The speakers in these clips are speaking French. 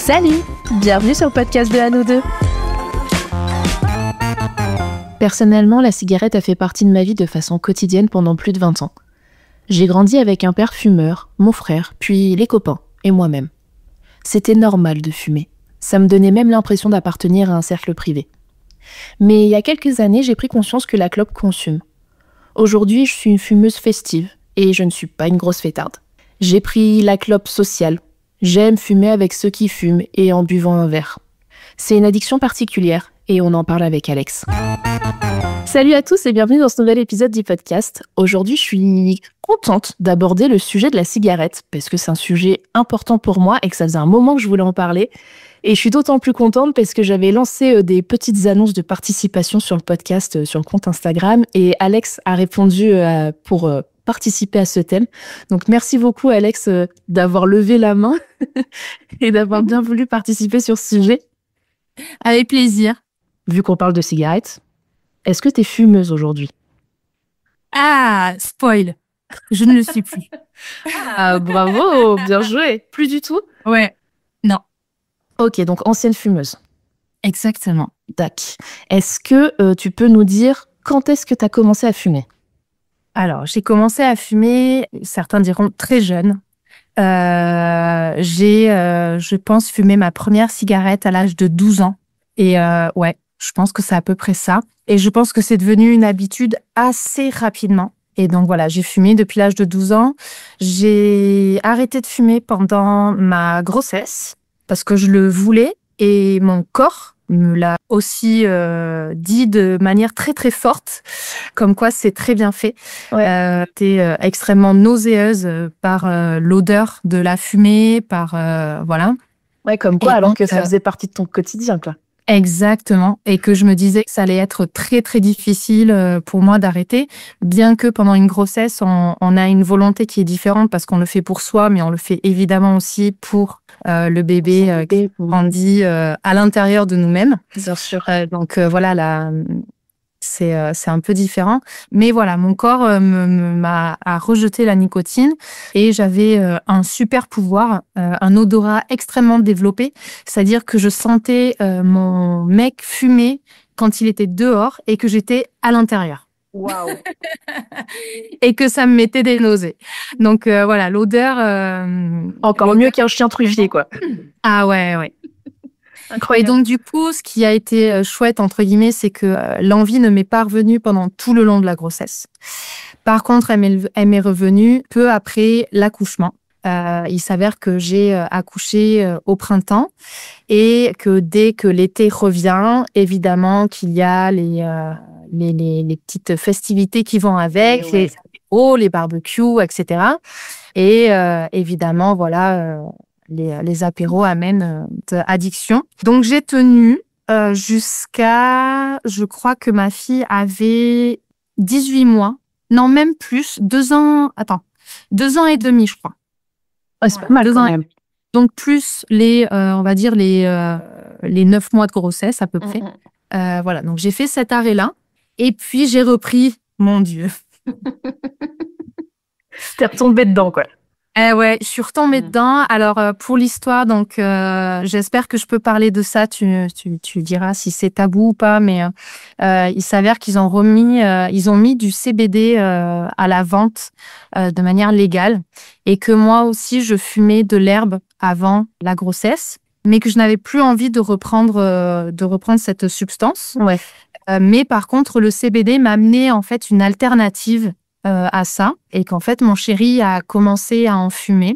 Salut, bienvenue sur le podcast de À nous deux. Personnellement, la cigarette a fait partie de ma vie de façon quotidienne pendant plus de 20 ans. J'ai grandi avec un père fumeur, mon frère, puis les copains, et moi-même. C'était normal de fumer. Ça me donnait même l'impression d'appartenir à un cercle privé. Mais il y a quelques années, j'ai pris conscience que la clope consume. Aujourd'hui, je suis une fumeuse festive, et je ne suis pas une grosse fêtarde. J'ai pris la clope sociale. J'aime fumer avec ceux qui fument et en buvant un verre. C'est une addiction particulière, et on en parle avec Alex. Salut à tous et bienvenue dans ce nouvel épisode du podcast. Aujourd'hui, je suis contente d'aborder le sujet de la cigarette parce que c'est un sujet important pour moi et que ça faisait un moment que je voulais en parler. Et je suis d'autant plus contente parce que j'avais lancé des petites annonces de participation sur le podcast, sur le compte Instagram, et Alex a répondu pour participer à ce thème. Donc merci beaucoup Alex d'avoir levé la main et d'avoir bien voulu participer sur ce sujet. Avec plaisir. Vu qu'on parle de cigarettes, est-ce que t'es fumeuse aujourd'hui? Ah, spoil. Je ne le suis plus. Ah, bravo, bien joué. Plus du tout? Ouais. Non. Ok, donc ancienne fumeuse. Exactement. Tac. Est-ce que tu peux nous dire quand est-ce que tu as commencé à fumer? Alors, j'ai commencé à fumer, certains diront très jeune. Je pense, fumé ma première cigarette à l'âge de 12 ans. Et ouais, je pense que c'est à peu près ça. Et je pense que c'est devenu une habitude assez rapidement. Et donc voilà, j'ai fumé depuis l'âge de 12 ans. J'ai arrêté de fumer pendant ma grossesse parce que je le voulais et mon corps me l'a aussi dit de manière très très forte, comme quoi c'est très bien fait. Ouais. J'étais extrêmement nauséeuse par l'odeur de la fumée, voilà. Ouais, comme quoi, alors que ça faisait partie de ton quotidien, quoi. Exactement, et que je me disais que ça allait être très très difficile pour moi d'arrêter, bien que pendant une grossesse, on a une volonté qui est différente parce qu'on le fait pour soi, mais on le fait évidemment aussi pour le bébé qui grandit à l'intérieur de nous-mêmes. Bien sûr. Donc voilà, c'est un peu différent. Mais voilà, mon corps a rejeté la nicotine et j'avais un super pouvoir, un odorat extrêmement développé. C'est-à-dire que je sentais mon mec fumer quand il était dehors et que j'étais à l'intérieur. Waouh. Et que ça me mettait des nausées. Donc voilà, l'odeur... Encore mieux qu'un chien truffier, quoi. Ah ouais. Incroyable. Et donc, du coup, ce qui a été chouette, entre guillemets, c'est que l'envie ne m'est pas revenue pendant tout le long de la grossesse. Par contre, elle m'est revenue peu après l'accouchement. Il s'avère que j'ai accouché au printemps et que dès que l'été revient, évidemment qu'il y a les petites festivités qui vont avec, les apéros, les barbecues, etc. Et évidemment, voilà... Les apéros amènent addiction. Donc, j'ai tenu jusqu'à... Je crois que ma fille avait 18 mois. Non, même plus. 2 ans... Attends. 2 ans et demi, je crois. Ouais, c'est pas mal quand même. Donc, plus on va dire, les 9 mois de grossesse, à peu près. Voilà. Donc, j'ai fait cet arrêt-là. Et puis, j'ai repris. Mon Dieu. T'es retombée dedans, quoi. Ouais, je suis retombée dedans. Alors, pour l'histoire, donc, j'espère que je peux parler de ça. Tu diras si c'est tabou ou pas, mais il s'avère qu'ils ont mis du CBD à la vente de manière légale, et que moi aussi, je fumais de l'herbe avant la grossesse, mais que je n'avais plus envie de reprendre cette substance. Ouais. Mais par contre, le CBD m'a amené en fait une alternative à ça, et qu'en fait mon chéri a commencé à en fumer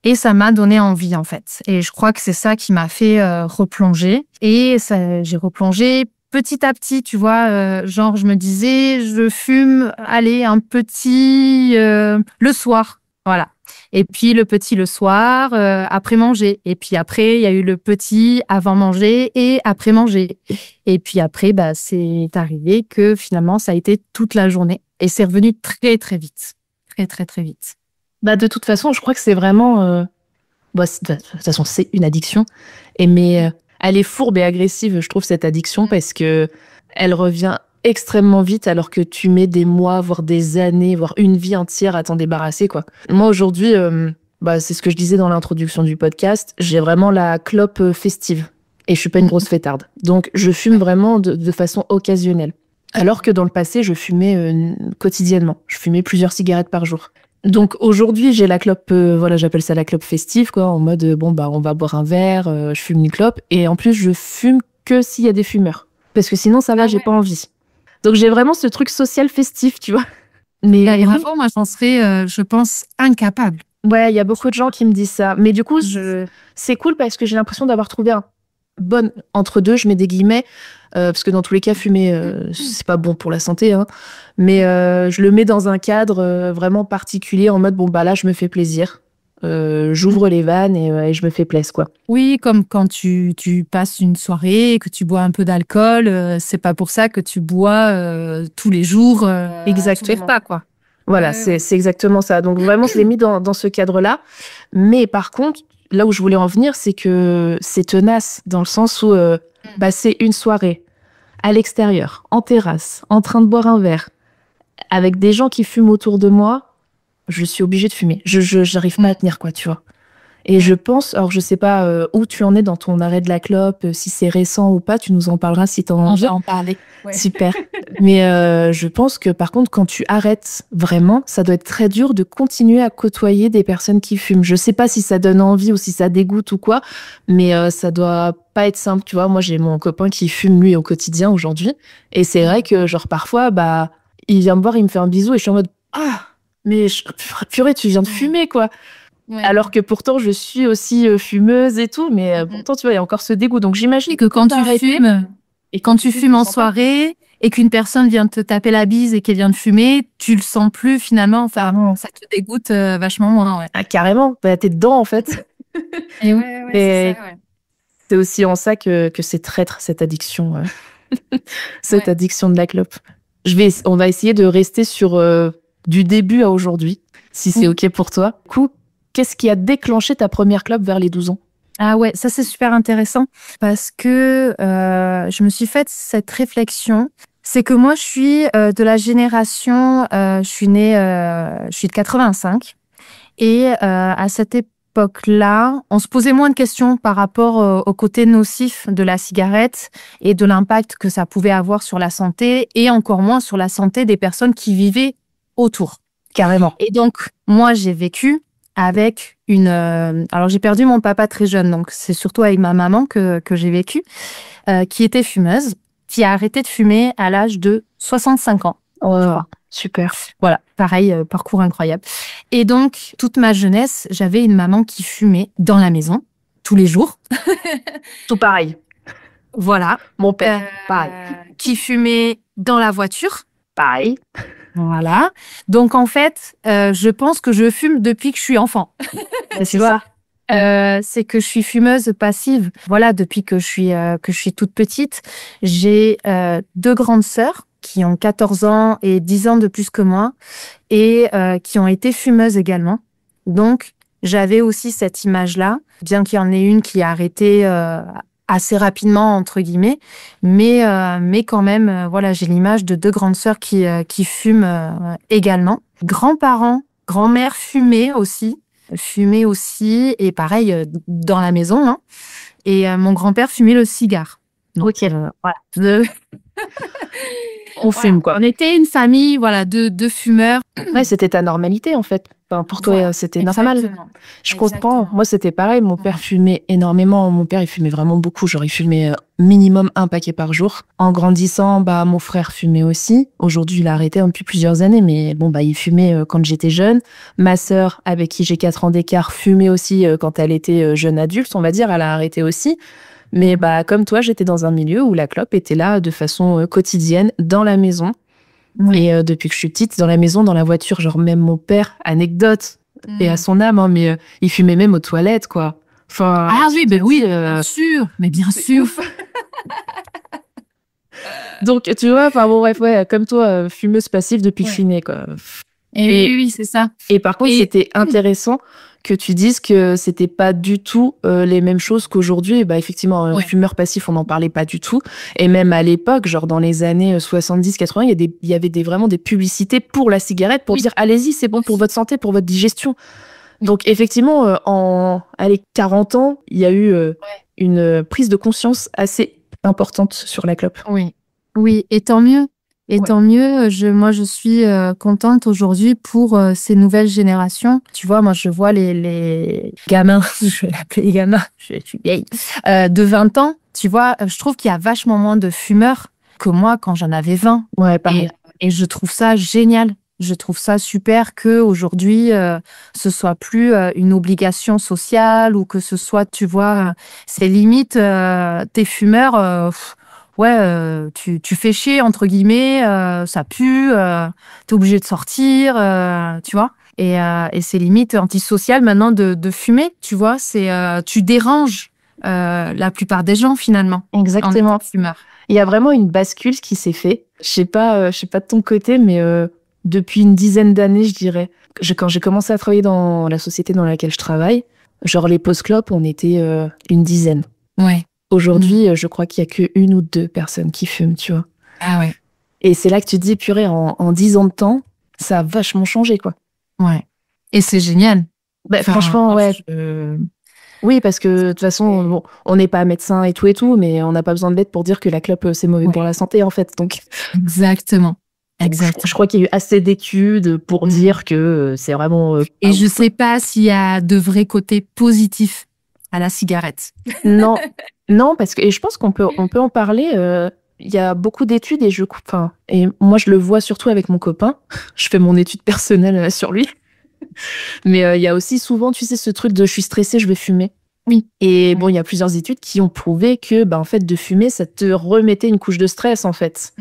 et ça m'a donné envie en fait, et je crois que c'est ça qui m'a fait replonger, et j'ai replongé petit à petit, tu vois, genre je me disais je fume, allez, un petit le soir, voilà, et puis le petit le soir après manger, et puis après il y a eu le petit avant manger et après manger, et puis après c'est arrivé que finalement ça a été toute la journée. Et c'est revenu très, très vite. Très, très, très vite. De toute façon, je crois que c'est vraiment... de toute façon, c'est une addiction. Mais elle est fourbe et agressive, je trouve, cette addiction, parce que elle revient extrêmement vite, alors que tu mets des mois, voire des années, voire une vie entière à t'en débarrasser, quoi. Moi, aujourd'hui, Bah, c'est ce que je disais dans l'introduction du podcast. J'ai vraiment la clope festive. Et je suis pas une grosse fêtarde. Donc, je fume vraiment de façon occasionnelle. Alors que dans le passé, je fumais quotidiennement. Je fumais plusieurs cigarettes par jour. Donc, aujourd'hui, j'ai la clope, voilà, j'appelle ça la clope festive, quoi, en mode, bon, bah, on va boire un verre, je fume une clope. Et en plus, je fume que s'il y a des fumeurs. Parce que sinon, ça va, j'ai pas envie. Donc, j'ai vraiment ce truc social festif, tu vois. Mais Vraiment, moi, j'en serais, je pense, incapable. ouais, il y a beaucoup de gens qui me disent ça. Mais du coup, c'est cool parce que j'ai l'impression d'avoir trouvé un bon entre-deux, je mets des guillemets, parce que dans tous les cas, fumer, c'est pas bon pour la santé, hein. Mais je le mets dans un cadre vraiment particulier, en mode, bon, bah là, je me fais plaisir. J'ouvre les vannes et je me fais plaisir, quoi. Oui, comme quand tu passes une soirée, que tu bois un peu d'alcool, c'est pas pour ça que tu bois tous les jours. Exactement. Pas, quoi. Voilà, c'est exactement ça. Donc vraiment, je l'ai mis dans ce cadre-là. Mais par contre, là où je voulais en venir, c'est que c'est tenace, dans le sens où c'est une soirée à l'extérieur, en terrasse, en train de boire un verre, avec des gens qui fument autour de moi, je suis obligée de fumer. J'arrive pas à tenir, quoi, tu vois. Et je pense, alors je sais pas où tu en es dans ton arrêt de la clope, si c'est récent ou pas, tu nous en parleras si t'en as envie. On va en parler. Ouais. Super. Mais je pense que par contre, quand tu arrêtes vraiment, ça doit être très dur de continuer à côtoyer des personnes qui fument. Je sais pas si ça donne envie ou si ça dégoûte ou quoi, mais ça doit pas être simple, tu vois. Moi, j'ai mon copain qui fume, lui, au quotidien aujourd'hui. Et c'est vrai que, genre, parfois, bah, il vient me voir, il me fait un bisou et je suis en mode, ah, mais purée, tu viens de fumer, quoi. Ouais. Alors que pourtant, je suis aussi fumeuse et tout, mais pourtant, tu vois, il y a encore ce dégoût. Donc, j'imagine que quand tu fumes, et quand tu fumes en soirée, et qu'une personne vient te taper la bise et qu'elle vient de fumer, tu le sens plus finalement. Enfin, ça te dégoûte vachement moins. Ouais. Ah, carrément, bah, t'es dedans en fait. Et ouais, c'est ça, ouais. C'est aussi en ça que c'est traître, cette addiction. Cette addiction de la clope. On va essayer de rester sur du début à aujourd'hui, si c'est OK pour toi. Du coup, qu'est-ce qui a déclenché ta première clope vers les 12 ans ? Ah ouais, ça c'est super intéressant parce que je me suis faite cette réflexion. C'est que moi je suis de la génération, je suis de 85 et à cette époque-là, on se posait moins de questions par rapport au côté nocif de la cigarette et de l'impact que ça pouvait avoir sur la santé et encore moins sur la santé des personnes qui vivaient autour. Carrément. Et donc moi j'ai vécu avec alors j'ai perdu mon papa très jeune, donc c'est surtout avec ma maman que j'ai vécu, qui était fumeuse, qui a arrêté de fumer à l'âge de 65 ans. Oh, super. Voilà, pareil, parcours incroyable. Et donc, toute ma jeunesse, j'avais une maman qui fumait dans la maison, tous les jours. Tout pareil. Voilà. Mon père, pareil. Qui fumait dans la voiture. Pareil. Voilà. Donc, en fait, je pense que je fume depuis que je suis enfant. C'est ça. C'est que je suis fumeuse passive. Voilà, depuis que je suis toute petite. J'ai 2 grandes sœurs qui ont 14 ans et 10 ans de plus que moi et qui ont été fumeuses également. Donc, j'avais aussi cette image-là, bien qu'il y en ait une qui a arrêté assez rapidement, entre guillemets, mais quand même, voilà, j'ai l'image de 2 grandes sœurs qui fument également. Grands-parents, grand-mère fumaient aussi, et pareil, dans la maison, hein. Et mon grand-père fumait le cigare. Donc, ok. Voilà. On fume, quoi. On était une famille, voilà, de fumeurs. Ouais, c'était ta normalité, en fait. Enfin, pour toi, c'était normal. Je comprends. Moi, c'était pareil. Mon père fumait énormément. Mon père, il fumait vraiment beaucoup. Genre, il fumait minimum 1 paquet par jour. En grandissant, bah, mon frère fumait aussi. Aujourd'hui, il a arrêté depuis plusieurs années, mais bon, bah, il fumait quand j'étais jeune. Ma sœur, avec qui j'ai 4 ans d'écart, fumait aussi quand elle était jeune adulte, on va dire. Elle a arrêté aussi. Mais bah, comme toi, j'étais dans un milieu où la clope était là de façon quotidienne, dans la maison. Oui. Et depuis que je suis petite, dans la maison, dans la voiture, genre même mon père, anecdote, et à son âme, hein, mais il fumait même aux toilettes, quoi. Enfin, ah oui, ben oui, bien sûr, mais bien sûr. Donc, tu vois, enfin bon, bref, ouais, comme toi, fumeuse passive depuis que je suis née, quoi. Et oui, c'est ça. Et par contre, c'était intéressant que tu dises que c'était pas du tout les mêmes choses qu'aujourd'hui. Bah, effectivement, fumeur passif, on n'en parlait pas du tout. Et même à l'époque, genre dans les années 70-80, il y avait vraiment des publicités pour la cigarette pour dire allez-y, c'est bon pour votre santé, pour votre digestion. Donc effectivement, allez, 40 ans, il y a eu une prise de conscience assez importante sur la clope. Oui, oui, et tant mieux. Et Ouais. tant mieux, moi je suis contente aujourd'hui pour ces nouvelles générations. Tu vois, moi je vois les gamins, je vais l'appeler les gamins, je suis vieille, de 20 ans, tu vois, je trouve qu'il y a vachement moins de fumeurs que moi quand j'en avais 20. Ouais, pareil. Et je trouve ça génial. Je trouve ça super que aujourd'hui ce soit plus une obligation sociale ou que ce soit, tu vois, c'est limite t'es fumeur, tu fais chier entre guillemets, ça pue, t'es obligé de sortir, tu vois. Et c'est limite antisocial maintenant de fumer, tu vois. C'est tu déranges la plupart des gens finalement. Exactement. En étant fumeur. Il y a vraiment une bascule qui s'est fait. Je sais pas de ton côté, mais depuis une dizaine d'années, je dirais. Quand j'ai commencé à travailler dans la société dans laquelle je travaille, genre les pauses clopes, on était une dizaine. Ouais. Aujourd'hui, je crois qu'il y a que 1 ou 2 personnes qui fument, tu vois. Ah ouais. Et c'est là que tu te dis, purée, en 10 ans de temps, ça a vachement changé, quoi. Ouais. Et c'est génial. Bah, Enfin, franchement, ouais. Oui, parce que de toute façon, bon, on n'est pas médecin et tout, mais on n'a pas besoin de l'être pour dire que la clope, c'est mauvais pour la santé, en fait. Donc, Exactement. Exactement. je crois qu'il y a eu assez d'études pour dire que c'est vraiment... Et je sais pas s'il y a de vrais côtés positifs à la cigarette. Non, non, parce que et je pense qu'on peut en parler. Il y a beaucoup d'études et moi je le vois surtout avec mon copain. Je fais mon étude personnelle sur lui. Mais il y a aussi souvent, tu sais, ce truc de je suis stressée, je vais fumer. Oui. Et bon, il y a plusieurs études qui ont prouvé que, en fait, de fumer, ça te remettait une couche de stress, en fait.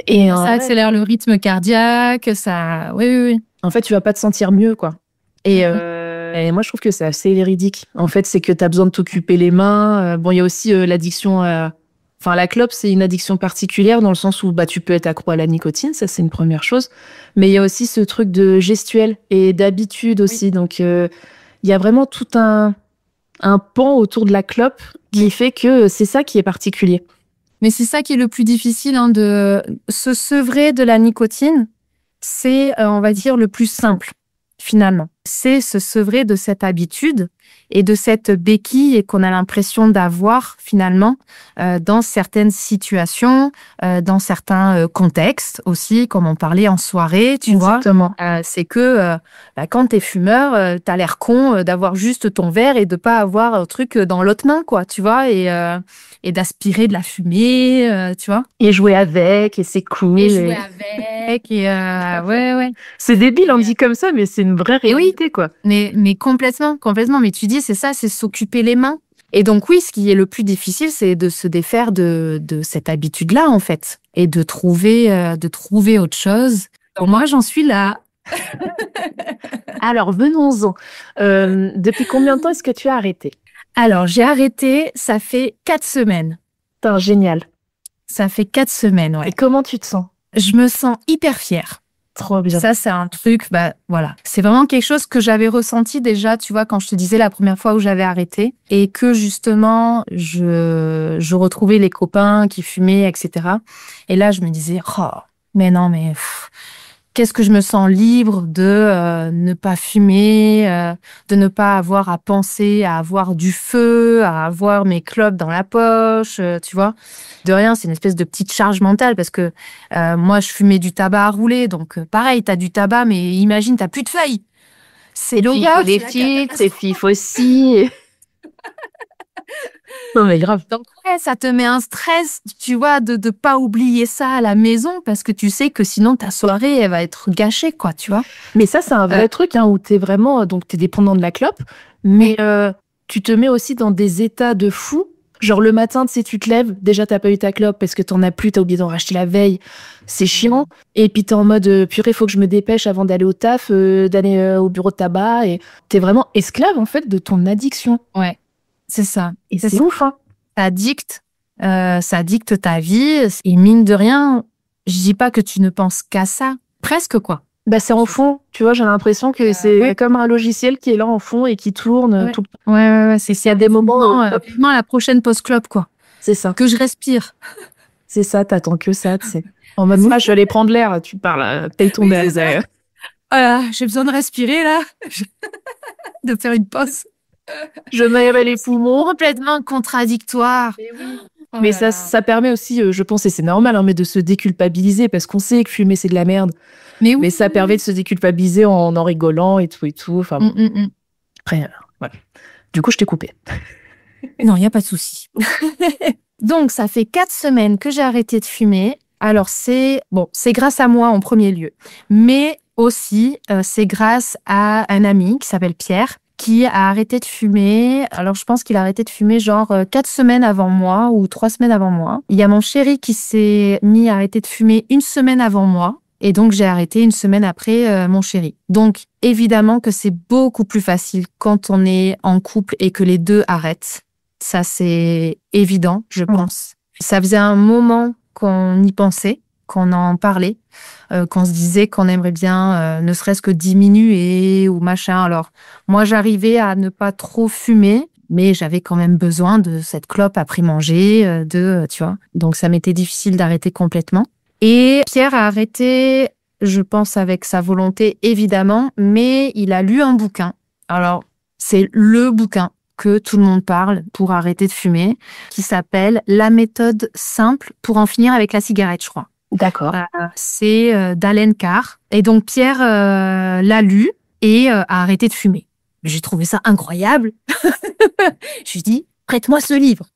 Et Ça accélère le rythme cardiaque, ça. Oui, oui, oui. En fait, tu vas pas te sentir mieux, quoi. Et moi, je trouve que c'est assez véridique. En fait, c'est que tu as besoin de t'occuper les mains. Bon, il y a aussi l'addiction Enfin, la clope, c'est une addiction particulière dans le sens où tu peux être accro à la nicotine, ça c'est une première chose. Mais il y a aussi ce truc de gestuel et d'habitude aussi. Oui. Donc, il y a vraiment tout un pan autour de la clope qui fait que c'est ça qui est particulier. Mais c'est ça qui est le plus difficile, hein, de se sevrer de la nicotine. C'est, on va dire, le plus simple, finalement. C'est se sevrer de cette habitude et de cette béquille qu'on a l'impression d'avoir, finalement, dans certaines situations, dans certains contextes aussi, comme on parlait en soirée, tu Exactement. vois. C'est que quand t'es fumeur, t'as l'air con d'avoir juste ton verre et de pas avoir un truc dans l'autre main, quoi, tu vois, et d'aspirer de la fumée, tu vois. Et jouer avec, et c'est cool. Et jouer avec, et ouais. C'est débile, on dit comme ça, mais c'est une vraie réalité, quoi. Mais complètement. Mais tu dis, c'est ça, c'est s'occuper les mains. Et donc oui, ce qui est le plus difficile, c'est de se défaire de cette habitude-là, en fait, et de trouver autre chose. Pour moi, j'en suis là. Alors, venons-en. Depuis combien de temps est-ce que tu as arrêté? Alors, j'ai arrêté, ça fait 4 semaines. Putain, génial. Ça fait 4 semaines, ouais. Et comment tu te sens? Je me sens hyper fière. Trop bien. Ça, c'est un truc, voilà. C'est vraiment quelque chose que j'avais ressenti déjà, tu vois, quand je te disais la première fois où j'avais arrêté et que justement, je retrouvais les copains qui fumaient, etc. Et là, je me disais, oh, mais non, mais qu'est-ce que je me sens libre de ne pas fumer, de ne pas avoir à penser à avoir du feu, à avoir mes clopes dans la poche, tu vois. De rien, c'est une espèce de petite charge mentale parce que moi, je fumais du tabac à rouler. Donc, pareil, t'as du tabac, mais imagine, t'as plus de feuilles. C'est le gars. Les filtres, c'est fif aussi. Non, mais grave. Donc, ouais, ça te met un stress, tu vois, de pas oublier ça à la maison parce que tu sais que sinon ta soirée, elle va être gâchée, quoi, tu vois. Mais ça, c'est un vrai truc, hein, où t'es vraiment, donc t'es dépendant de la clope, mais tu te mets aussi dans des états de fou. Genre le matin, tu sais, tu te lèves, déjà t'as pas eu ta clope parce que t'en as plus, t'as oublié d'en racheter la veille, c'est chiant. Et puis t'es en mode, purée, faut que je me dépêche avant d'aller au taf, d'aller au bureau de tabac, et t'es vraiment esclave, en fait, de ton addiction. Ouais, c'est ça. Et c'est ouf, hein. Ça dicte ta vie, et mine de rien, je dis pas que tu ne penses qu'à ça, presque, quoi. C'est en fond, tu vois, j'ai l'impression que c'est comme un logiciel qui est là en fond et qui tourne tout. Ouais. S'il y a des moments, à la prochaine pause clope, quoi. C'est ça. Que je respire. C'est ça, t'attends que ça, tu sais. En mode, moi, je vais aller prendre l'air, tu parles, paye ton aise. Voilà, j'ai besoin de respirer là, de faire une pause. Je m'aérais les poumons. Complètement contradictoire. Mais oui. Oh Mais là là. ça permet aussi, je pense, et c'est normal, hein, mais de se déculpabiliser parce qu'on sait que fumer, c'est de la merde. Mais oui. Mais ça permet de se déculpabiliser en rigolant et tout et tout. Enfin, bon. Après, voilà. Du coup, je t'ai coupé. Non, il n'y a pas de souci. Donc, ça fait 4 semaines que j'ai arrêté de fumer. Alors, c'est grâce à moi en premier lieu. Mais aussi, c'est grâce à un ami qui s'appelle Pierre, qui a arrêté de fumer. Alors, je pense qu'il a arrêté de fumer genre 4 semaines avant moi ou 3 semaines avant moi. Il y a mon chéri qui s'est mis à arrêter de fumer 1 semaine avant moi. Et donc, j'ai arrêté 1 semaine après mon chéri. Donc, évidemment que c'est beaucoup plus facile quand on est en couple et que les deux arrêtent. Ça, c'est évident, je pense. Ça faisait un moment qu'on y pensait, qu'on en parlait, qu'on se disait qu'on aimerait bien ne serait-ce que diminuer ou machin. Alors, moi, j'arrivais à ne pas trop fumer, mais j'avais quand même besoin de cette clope après manger, tu vois. Donc, ça m'était difficile d'arrêter complètement. Et Pierre a arrêté, je pense, avec sa volonté, évidemment, mais il a lu un bouquin. Alors, c'est le bouquin que tout le monde parle pour arrêter de fumer, qui s'appelle La méthode simple pour en finir avec la cigarette, je crois. D'accord. C'est d'Alen Carr. Et donc, Pierre l'a lu et a arrêté de fumer. J'ai trouvé ça incroyable. Je lui ai dit, prête-moi ce livre.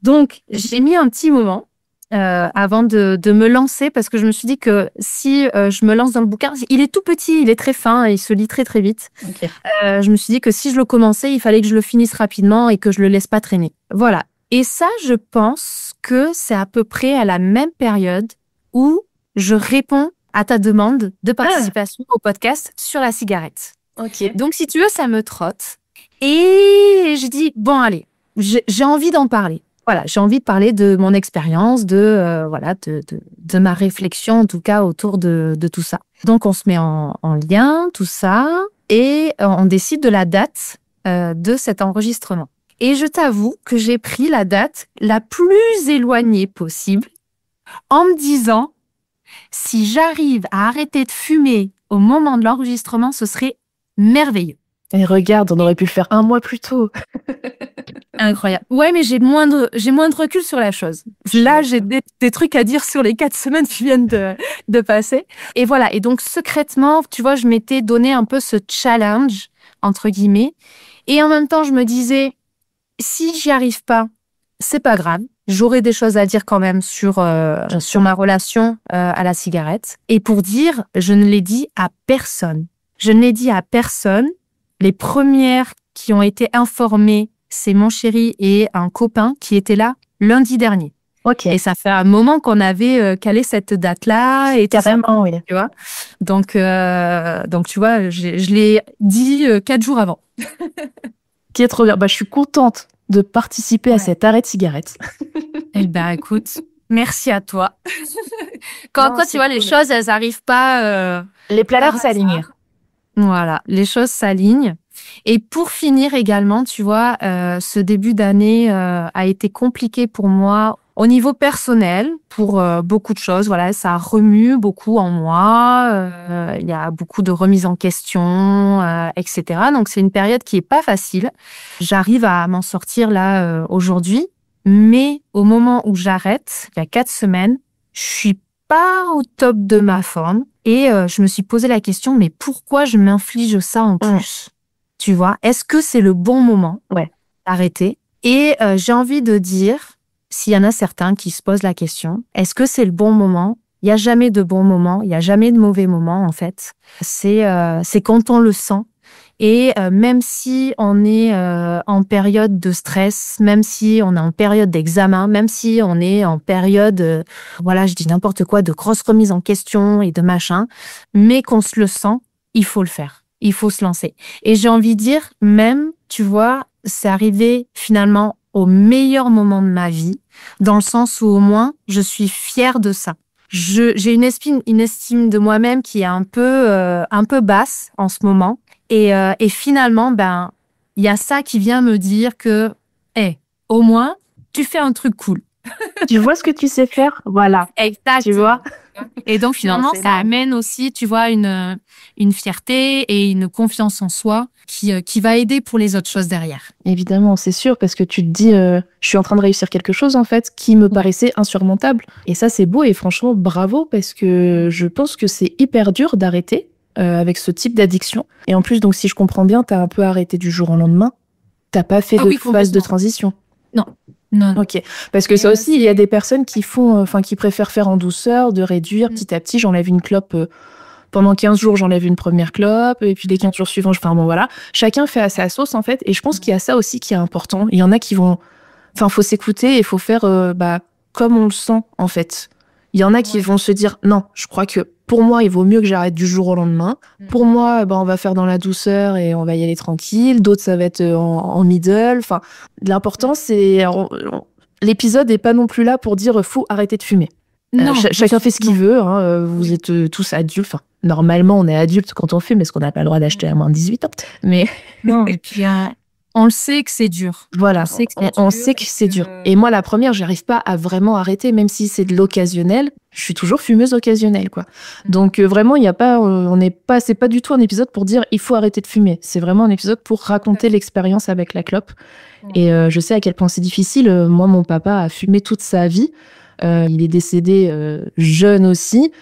Donc, j'ai mis un petit moment avant de me lancer, parce que je me suis dit que si je me lance dans le bouquin, il est tout petit, il est très fin et il se lit très très vite. Okay. Je me suis dit que si je le commençais, il fallait que je le finisse rapidement et que je le laisse pas traîner. Voilà. Et ça, je pense que c'est à peu près à la même période où je réponds à ta demande de participation au podcast sur la cigarette. Ok. Donc, si tu veux, ça me trotte. Et je dis, bon, allez, j'ai envie d'en parler. Voilà, j'ai envie de parler de mon expérience, de ma réflexion, en tout cas, autour de tout ça. Donc, on se met en lien, tout ça, et on décide de la date de cet enregistrement. Et je t'avoue que j'ai pris la date la plus éloignée possible en me disant, si j'arrive à arrêter de fumer au moment de l'enregistrement, ce serait merveilleux. Et regarde, on aurait pu le faire 1 mois plus tôt. Incroyable. Ouais, mais j'ai moins de recul sur la chose. Là, j'ai des trucs à dire sur les 4 semaines qui viennent de passer. Et voilà. Et donc, secrètement, tu vois, je m'étais donné un peu ce challenge, entre guillemets. Et en même temps, je me disais, si j'y arrive pas, c'est pas grave. J'aurai des choses à dire quand même sur ma relation à la cigarette. Et pour dire, je ne l'ai dit à personne. Je ne l'ai dit à personne. Les premières qui ont été informées, c'est mon chéri et un copain qui étaient là lundi dernier. Ok. Et ça fait un moment qu'on avait calé cette date-là. Et carrément, oui. Tu vois. Donc, tu vois, je l'ai dit 4 jours avant. Qui est trop bien. Bah, je suis contente de participer à cet arrêt de cigarette. Eh ben, écoute, merci à toi. Quand tu vois, cool. Les choses, elles arrivent pas... les planètes s'alignent. Voilà, les choses s'alignent. Et pour finir également, tu vois, ce début d'année a été compliqué pour moi au niveau personnel, pour beaucoup de choses. Voilà, ça remue beaucoup en moi. Il y a beaucoup de remises en question, etc. Donc, c'est une période qui est pas facile. J'arrive à m'en sortir là aujourd'hui. Mais au moment où j'arrête, il y a 4 semaines, je suis pas au top de ma forme. Et je me suis posé la question, mais pourquoi je m'inflige ça en plus ? Tu vois, est-ce que c'est le bon moment d'arrêter ? Et j'ai envie de dire, s'il y en a certains qui se posent la question, est-ce que c'est le bon moment ? Il n'y a jamais de bon moment, il n'y a jamais de mauvais moment en fait. C'est quand on le sent. Et même si on est en période de stress, même si on est en période d'examen, même si on est en période, je dis n'importe quoi, de grosses remises en question et de machin, mais qu'on se le sent, il faut le faire. Il faut se lancer. Et j'ai envie de dire, même, tu vois, c'est arrivé finalement au meilleur moment de ma vie, dans le sens où au moins, je suis fière de ça. J'ai une estime de moi-même qui est un peu basse en ce moment. Et finalement, il y a ça qui vient me dire que, au moins, tu fais un truc cool. Tu vois ce que tu sais faire? Voilà. Exact. Tu vois? Et donc, finalement, c'est ça énorme. amène aussi, tu vois, une fierté et une confiance en soi qui va aider pour les autres choses derrière. Évidemment, c'est sûr, parce que tu te dis, je suis en train de réussir quelque chose, en fait, qui me paraissait insurmontable. Et ça, c'est beau, et franchement, bravo, parce que je pense que c'est hyper dur d'arrêter avec ce type d'addiction. Et en plus, donc, si je comprends bien, t'as un peu arrêté du jour au lendemain. T'as pas fait Ah de oui, phase de complètement. transition. Non, non. Ok. Parce que ça aussi, il y a des personnes qui font, qui préfèrent faire en douceur, de réduire petit à petit. J'enlève une clope pendant 15 jours, j'enlève une première clope, et puis les 15 jours suivants, enfin bon, voilà. Chacun fait à sa sauce, en fait. Et je pense qu'il y a ça aussi qui est important. Il y en a qui vont, enfin, faut s'écouter et faut faire, comme on le sent, en fait. Il y en a qui vont se dire, non, je crois que pour moi, il vaut mieux que j'arrête du jour au lendemain. Pour moi, on va faire dans la douceur et on va y aller tranquille. D'autres, ça va être en middle. Enfin, l'important, c'est, l'épisode n'est pas non plus là pour dire, faut arrêter de fumer. Non, Chacun fait ce qu'il veut, hein, vous êtes tous adultes. Enfin, normalement, on est adulte quand on fume, parce qu'on n'a pas le droit d'acheter à moins de 18 ans. Mais non. Et puis, on le sait que c'est dur. voilà, On on sait que c'est dur. Et moi, la première, j'arrive pas à vraiment arrêter, même si c'est de l'occasionnel. Je suis toujours fumeuse occasionnelle, quoi. Donc vraiment, il y a pas, c'est pas du tout un épisode pour dire il faut arrêter de fumer. C'est vraiment un épisode pour raconter l'expérience avec la clope. Et je sais à quel point c'est difficile. Moi, mon papa a fumé toute sa vie. Il est décédé jeune aussi.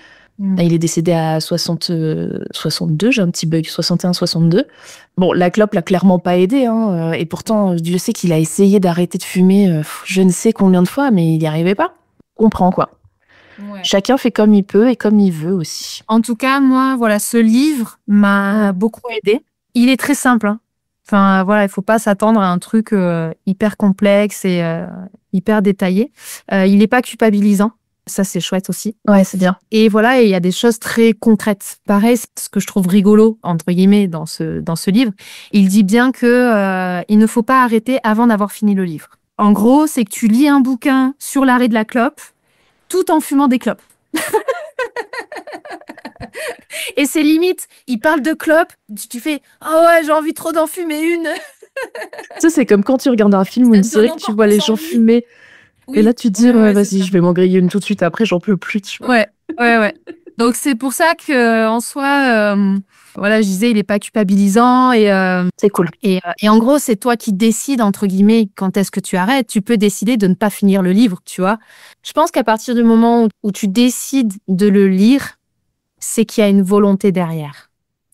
Il est décédé à 62, j'ai un petit bug, 61-62. Bon, la clope l'a clairement pas aidé, hein, et pourtant, je sais qu'il a essayé d'arrêter de fumer je ne sais combien de fois, mais il n'y arrivait pas. On comprend, quoi. Ouais. Chacun fait comme il peut et comme il veut aussi. En tout cas, moi, voilà, ce livre m'a beaucoup aidé. Il est très simple, hein. Enfin, voilà, il faut pas s'attendre à un truc hyper complexe et hyper détaillé. Il n'est pas culpabilisant. Ça, c'est chouette aussi. Ouais, c'est bien. Et voilà, il y a des choses très concrètes. Pareil, ce que je trouve rigolo, entre guillemets, dans ce livre, il dit bien que il ne faut pas arrêter avant d'avoir fini le livre. En gros, c'est que tu lis un bouquin sur l'arrêt de la clope tout en fumant des clopes. Et c'est limite, il parle de clopes, tu fais « Ah ouais, j'ai envie trop d'en fumer une !» Ça, c'est comme quand tu regardes un film ou une série que tu vois les gens fumer. Et là, tu te dis, vas-y, je vais m'en griller une tout de suite après, j'en peux plus. Tu vois. Ouais. Donc, c'est pour ça qu'en soi, voilà, je disais, il n'est pas culpabilisant. Et, c'est cool. Et en gros, c'est toi qui décides, entre guillemets, quand est-ce que tu arrêtes. Tu peux décider de ne pas finir le livre, tu vois. Je pense qu'à partir du moment où tu décides de le lire, c'est qu'il y a une volonté derrière.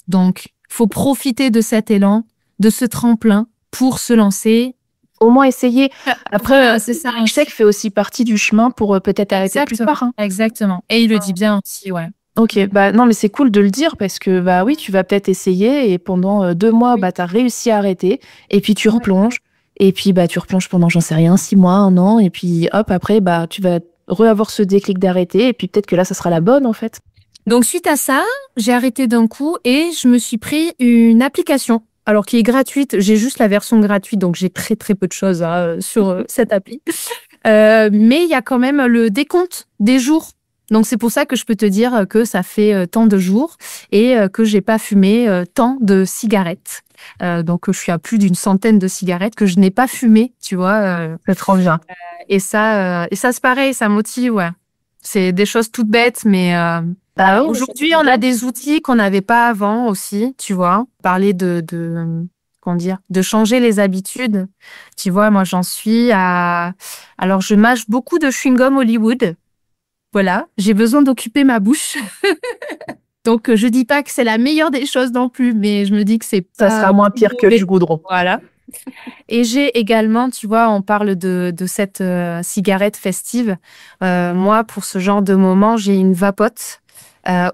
Donc, faut profiter de cet élan, de ce tremplin pour se lancer. Au moins essayer. Après, c'est ça. L'échec fait aussi partie du chemin pour peut-être arrêter plus tard. Hein. Exactement. Et il le dit bien aussi, ouais. Ok, non, mais c'est cool de le dire parce que, oui, tu vas peut-être essayer et pendant 2 mois, tu as réussi à arrêter et puis tu replonges et puis, tu replonges pendant, j'en sais rien, 6 mois, 1 an et puis hop, après, tu vas re-avoir ce déclic d'arrêter et puis peut-être que là, ça sera la bonne en fait. Donc, suite à ça, j'ai arrêté d'un coup et je me suis pris une application. Alors, qui est gratuite. J'ai juste la version gratuite, donc j'ai très, très peu de choses sur cette appli. Mais il y a quand même le décompte des jours. Donc, c'est pour ça que je peux te dire que ça fait tant de jours et que j'ai pas fumé tant de cigarettes. Donc, je suis à plus d'une centaine de cigarettes que je n'ai pas fumé, tu vois. C'est trop bien. Et ça, c'est pareil, ça motive, ouais. C'est des choses toutes bêtes, mais... aujourd'hui, on a des outils qu'on n'avait pas avant aussi, tu vois. Parler comment dire, de changer les habitudes. Tu vois, moi, j'en suis à... Alors, je mâche beaucoup de chewing-gum Hollywood. Voilà, j'ai besoin d'occuper ma bouche. Donc, je dis pas que c'est la meilleure des choses non plus, mais je me dis que ça sera moins pire que du goudron. Voilà. Et j'ai également, tu vois, on parle de cette cigarette festive. Moi, pour ce genre de moment, j'ai une vapote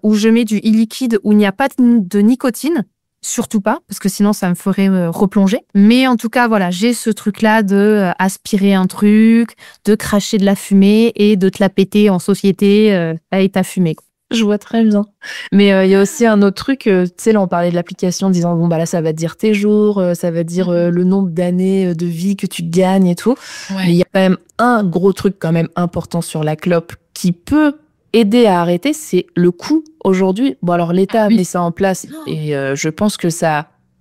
où je mets du e-liquide où il n'y a pas de nicotine. Surtout pas, parce que sinon, ça me ferait replonger. Mais en tout cas, voilà, j'ai ce truc-là de aspirer un truc, de cracher de la fumée et de te la péter en société avec ta fumée. Je vois très bien. Mais il y a aussi un autre truc, tu sais, là, on parlait de l'application en disant, bon, là, ça va te dire tes jours, ça va te dire le nombre d'années de vie que tu gagnes et tout. Ouais. Mais il y a quand même un gros truc quand même important sur la clope qui peut aider à arrêter, c'est le coût aujourd'hui. Bon, alors, l'État a mis ça en place et je pense que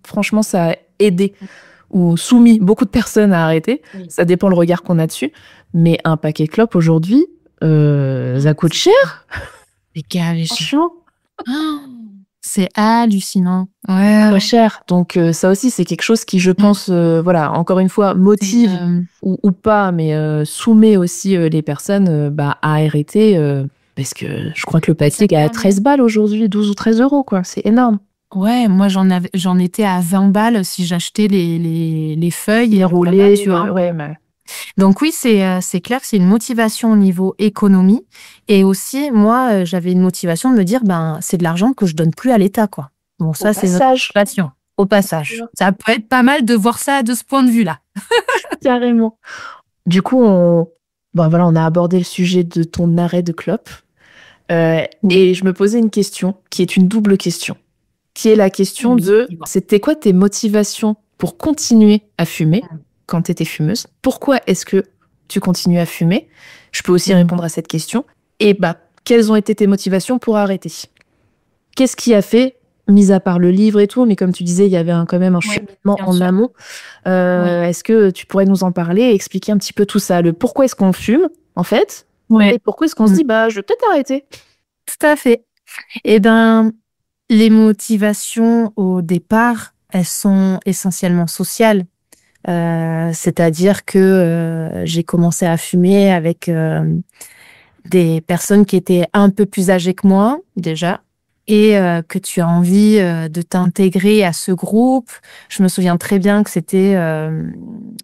franchement, ça a aidé ou soumis beaucoup de personnes à arrêter. Oui. Ça dépend le regard qu'on a dessus. Mais un paquet de clopes aujourd'hui, ça coûte cher. Les gars, Franchement, c'est hallucinant. très cher. Donc ça aussi, c'est quelque chose qui, je pense, voilà, encore une fois, motive ou pas, mais soumet aussi les personnes à arrêter. Parce que je crois que le paquet est à 13 balles aujourd'hui, 12 ou 13 euros, quoi. C'est énorme. Ouais, moi j'en étais à 20 balles si j'achetais les feuilles. Les roulés, tu vois. Ouais, mais... Donc oui, c'est clair que c'est une motivation au niveau économie. Et aussi, moi, j'avais une motivation de me dire, c'est de l'argent que je donne plus à l'État, quoi. Bon, ça, c'est notre motivation. Au passage. Ça peut être pas mal de voir ça de ce point de vue-là. Carrément. Du coup, on a abordé le sujet de ton arrêt de clope. Et je me posais une question qui est une double question. Qui est la question c'était quoi tes motivations pour continuer à fumer quand tu étais fumeuse? Pourquoi est-ce que tu continues à fumer? Je peux aussi répondre à cette question. Et quelles ont été tes motivations pour arrêter? Qu'est-ce qui a fait, mis à part le livre et tout, mais comme tu disais, il y avait quand même un cheminement en amont. Est-ce que tu pourrais nous en parler et expliquer un petit peu tout ça? Le pourquoi est-ce qu'on fume, en fait? Et pourquoi est-ce qu'on se dit, je vais peut-être arrêter? Tout à fait. Les motivations au départ, elles sont essentiellement sociales. C'est-à-dire que j'ai commencé à fumer avec des personnes qui étaient un peu plus âgées que moi, déjà, et que tu as envie de t'intégrer à ce groupe. Je me souviens très bien que c'était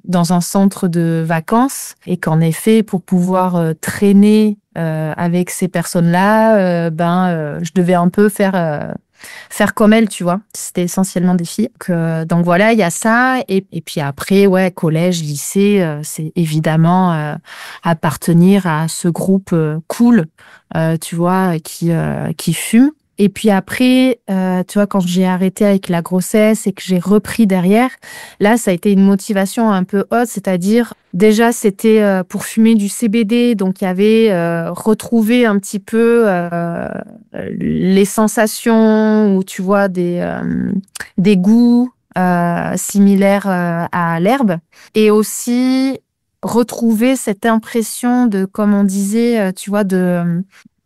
dans un centre de vacances et qu'en effet, pour pouvoir traîner avec ces personnes-là, je devais un peu faire comme elles, tu vois. C'était essentiellement des filles. Donc voilà, il y a ça. Et puis après, collège, lycée, c'est évidemment appartenir à ce groupe cool, tu vois, qui fume. Et puis après, tu vois, quand j'ai arrêté avec la grossesse et que j'ai repris derrière, là, ça a été une motivation un peu haute, c'est-à-dire, déjà, c'était pour fumer du CBD, donc il y avait retrouver un petit peu les sensations ou, tu vois, des goûts similaires à l'herbe. Et aussi retrouver cette impression de, comme on disait, tu vois,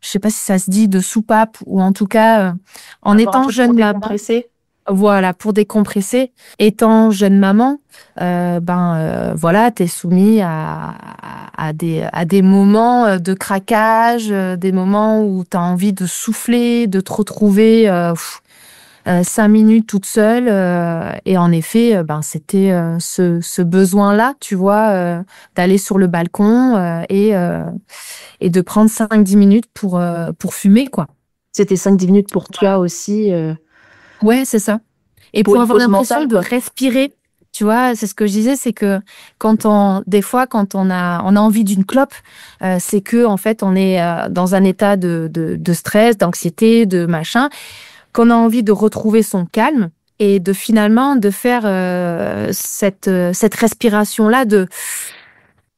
je sais pas si ça se dit, de soupape, ou en tout cas, en étant jeune maman. Voilà, pour décompresser. Étant jeune maman, voilà, t'es soumis à des moments de craquage, des moments où t'as envie de souffler, de te retrouver 5 minutes toute seule. Et en effet, c'était ce besoin-là, tu vois, d'aller sur le balcon et de prendre 5-10 minutes pour fumer, quoi. C'était 5-10 minutes pour toi aussi. Ouais, c'est ça. Et pour avoir l'impression de respirer, tu vois, c'est ce que je disais, c'est que des fois, quand on a envie d'une clope, c'est que, en fait, on est dans un état de stress, d'anxiété, de machin, qu'on a envie de retrouver son calme et de finalement de faire cette respiration-là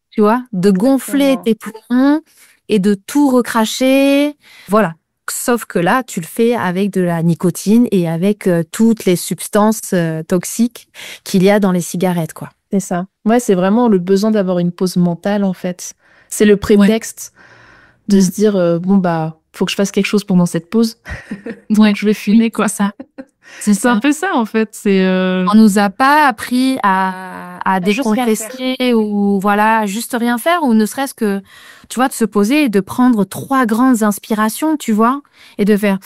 tu vois, de gonfler tes poumons et de tout recracher. Voilà. Sauf que là, tu le fais avec de la nicotine et avec toutes les substances toxiques qu'il y a dans les cigarettes, quoi. C'est ça. Ouais, c'est vraiment le besoin d'avoir une pause mentale, en fait. C'est le prétexte de se dire, faut que je fasse quelque chose pendant cette pause. Donc, je vais fumer, quoi. Ça. C'est un peu ça, en fait. On nous a pas appris à décompresser ou voilà, juste rien faire, ou ne serait-ce que, tu vois, de se poser et de prendre 3 grandes inspirations, tu vois, et de faire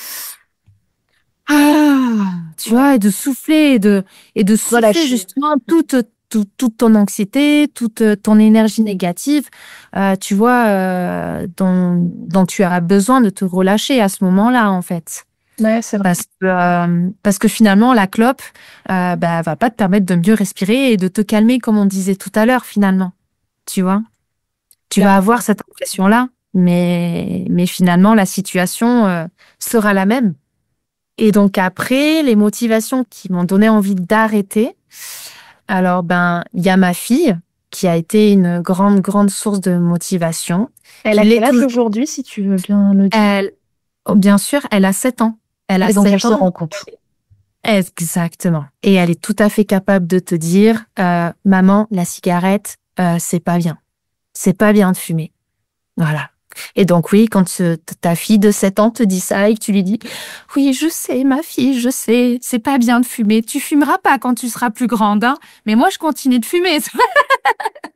tu vois, et de souffler et de souffler justement toute ton anxiété, toute ton énergie négative, tu vois, dont tu as besoin de te relâcher à ce moment-là, en fait. Ouais, c'est vrai. Parce que finalement, la clope, va pas te permettre de mieux respirer et de te calmer, comme on disait tout à l'heure, finalement. Tu vois? Tu vas avoir cette impression-là, mais finalement, la situation sera la même. Et donc après, les motivations qui m'ont donné envie d'arrêter, alors, il y a ma fille, qui a été une grande, grande source de motivation. Elle a quel âge aujourd'hui, si tu veux bien le dire? Bien sûr, elle a 7 ans. Donc, elle se rend compte. Exactement. Et elle est tout à fait capable de te dire, maman, la cigarette, c'est pas bien. C'est pas bien de fumer. Voilà. Et donc oui, quand ta fille de 7 ans te dit ça et que tu lui dis, oui, je sais, ma fille, je sais, c'est pas bien de fumer. Tu fumeras pas quand tu seras plus grande, hein. Mais moi, je continue de fumer.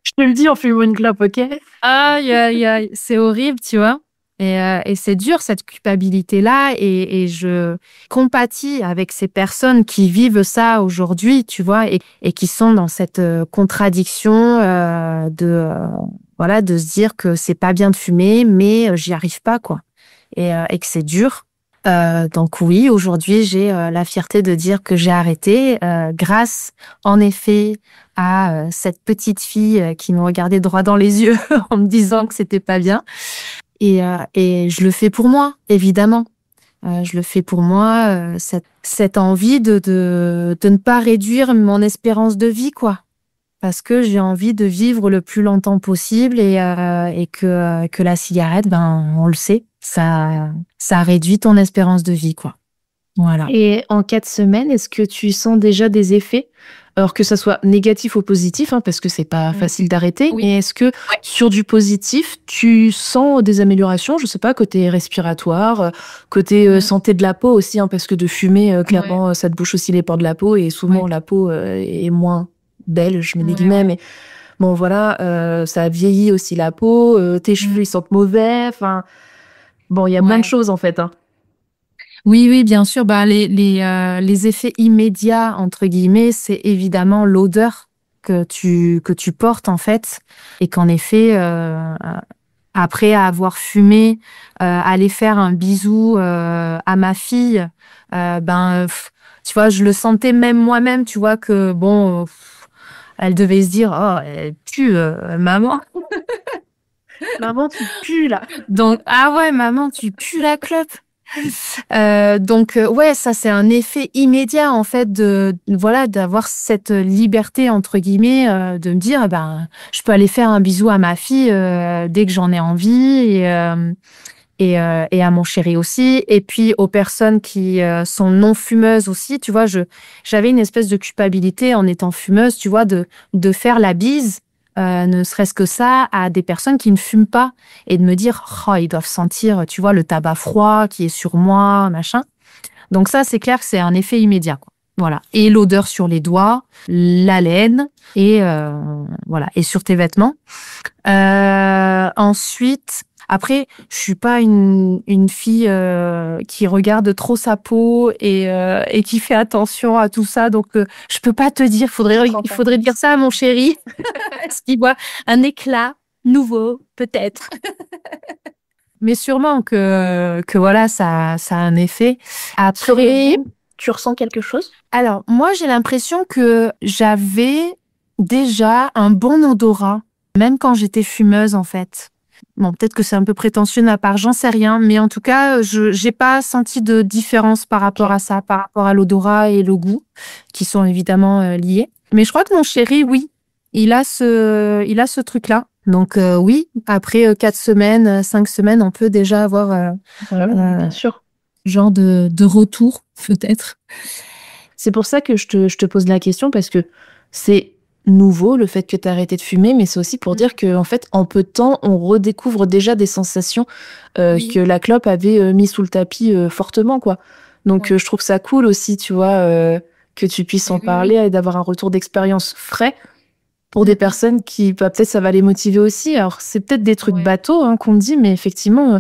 Je te le dis en fumant une clope, ok? Aïe, aïe, aïe. C'est horrible, tu vois. Et c'est dur, cette culpabilité-là. Et je compatis avec ces personnes qui vivent ça aujourd'hui, tu vois, et qui sont dans cette contradiction voilà, de se dire que c'est pas bien de fumer, mais j'y arrive pas, quoi. Et que c'est dur. Donc oui, aujourd'hui, j'ai la fierté de dire que j'ai arrêté grâce, en effet, à cette petite fille qui me regardait droit dans les yeux en me disant que c'était pas bien. Et je le fais pour moi, évidemment. Je le fais pour moi, cette envie de ne pas réduire mon espérance de vie, quoi. Parce que j'ai envie de vivre le plus longtemps possible et que la cigarette, ben, on le sait, ça réduit ton espérance de vie, quoi. Voilà. Et en 4 semaines, est-ce que tu sens déjà des effets? Alors que ça soit négatif ou positif, hein, parce que c'est pas facile d'arrêter. Oui. Mais est-ce que sur du positif, tu sens des améliorations, je sais pas, côté respiratoire, côté santé de la peau aussi, hein, parce que de fumer, clairement, ça te bouche aussi les pores de la peau et souvent la peau est moins belle, je mets des guillemets, mais bon voilà, ça vieillit aussi la peau, tes cheveux ils sentent mauvais, enfin bon, il y a plein de choses en fait, hein. Oui, oui, bien sûr. Bah, les effets immédiats, entre guillemets, c'est évidemment l'odeur que tu portes, en fait. Et qu'en effet, après avoir fumé, aller faire un bisou à ma fille, tu vois, je le sentais même moi-même, tu vois, que bon, elle devait se dire, oh, elle pue, maman. Maman, tu pues là. Donc, ah ouais, maman, tu pues la clope. Ouais, ça c'est un effet immédiat en fait voilà, d'avoir cette liberté entre guillemets, de me dire ben je peux aller faire un bisou à ma fille dès que j'en ai envie et à mon chéri aussi, et puis aux personnes qui sont non fumeuses aussi, tu vois, j'avais une espèce de culpabilité en étant fumeuse, tu vois, de faire la bise. Ne serait-ce que ça, à des personnes qui ne fument pas, et de me dire, oh, ils doivent sentir, tu vois, le tabac froid qui est sur moi, machin. Donc ça, c'est clair que c'est un effet immédiat, quoi. Voilà. Et l'odeur sur les doigts, l'haleine, et voilà, et sur tes vêtements. Ensuite, après, je suis pas une fille qui regarde trop sa peau et qui fait attention à tout ça. Donc, je peux pas te dire. Il faudrait dire ça à mon chéri. Est-ce qu'il voit un éclat nouveau, peut-être. Mais sûrement que voilà, ça a un effet. Après, tu ressens quelque chose? alors moi, j'ai l'impression que j'avais déjà un bon odorat, même quand j'étais fumeuse, en fait. Bon, peut-être que c'est un peu prétentieux de ma part, j'en sais rien, mais en tout cas, j'ai pas senti de différence par rapport à ça, par rapport à l'odorat et le goût, qui sont évidemment liés. Mais je crois que mon chéri, oui, il a ce truc-là. Donc oui, après 4 semaines, 5 semaines, on peut déjà avoir bien sûr. genre de retour, peut-être. C'est pour ça que je te pose la question, parce que c'est nouveau le fait que tu as arrêté de fumer, mais c'est aussi pour dire que en fait, en peu de temps, on redécouvre déjà des sensations que la clope avait mis sous le tapis fortement, quoi. Donc je trouve ça cool aussi, tu vois, que tu puisses en parler et d'avoir un retour d'expérience frais pour des personnes qui, bah, peut-être ça va les motiver aussi. Alors c'est peut-être des trucs bateaux, hein, qu'on dit, mais effectivement,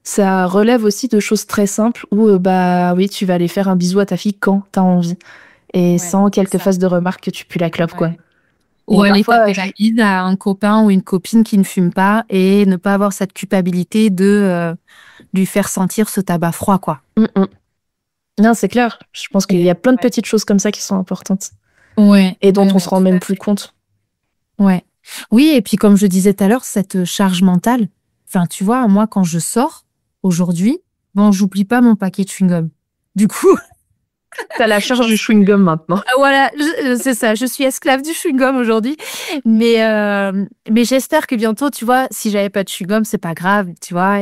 ça relève aussi de choses très simples où bah oui, tu vas aller faire un bisou à ta fille quand t'as envie et sans qu'elle te fasse de remarques que tu pues la clope, quoi. Ou aller taper la bise à un copain ou une copine qui ne fume pas et ne pas avoir cette culpabilité de lui faire sentir ce tabac froid, quoi. Non, c'est clair. Je pense qu'il y a plein de petites choses comme ça qui sont importantes. Ouais. Et dont on se rend même plus compte. Ouais. Oui, et puis comme je disais tout à l'heure, cette charge mentale. Enfin, tu vois, moi, quand je sors aujourd'hui, bon, j'oublie pas mon paquet de chewing-gum. Du coup, T'as la charge du chewing-gum maintenant. Voilà, c'est ça. Je suis esclave du chewing-gum aujourd'hui. Mais j'espère que bientôt, tu vois, si j'avais pas de chewing-gum, c'est pas grave, tu vois.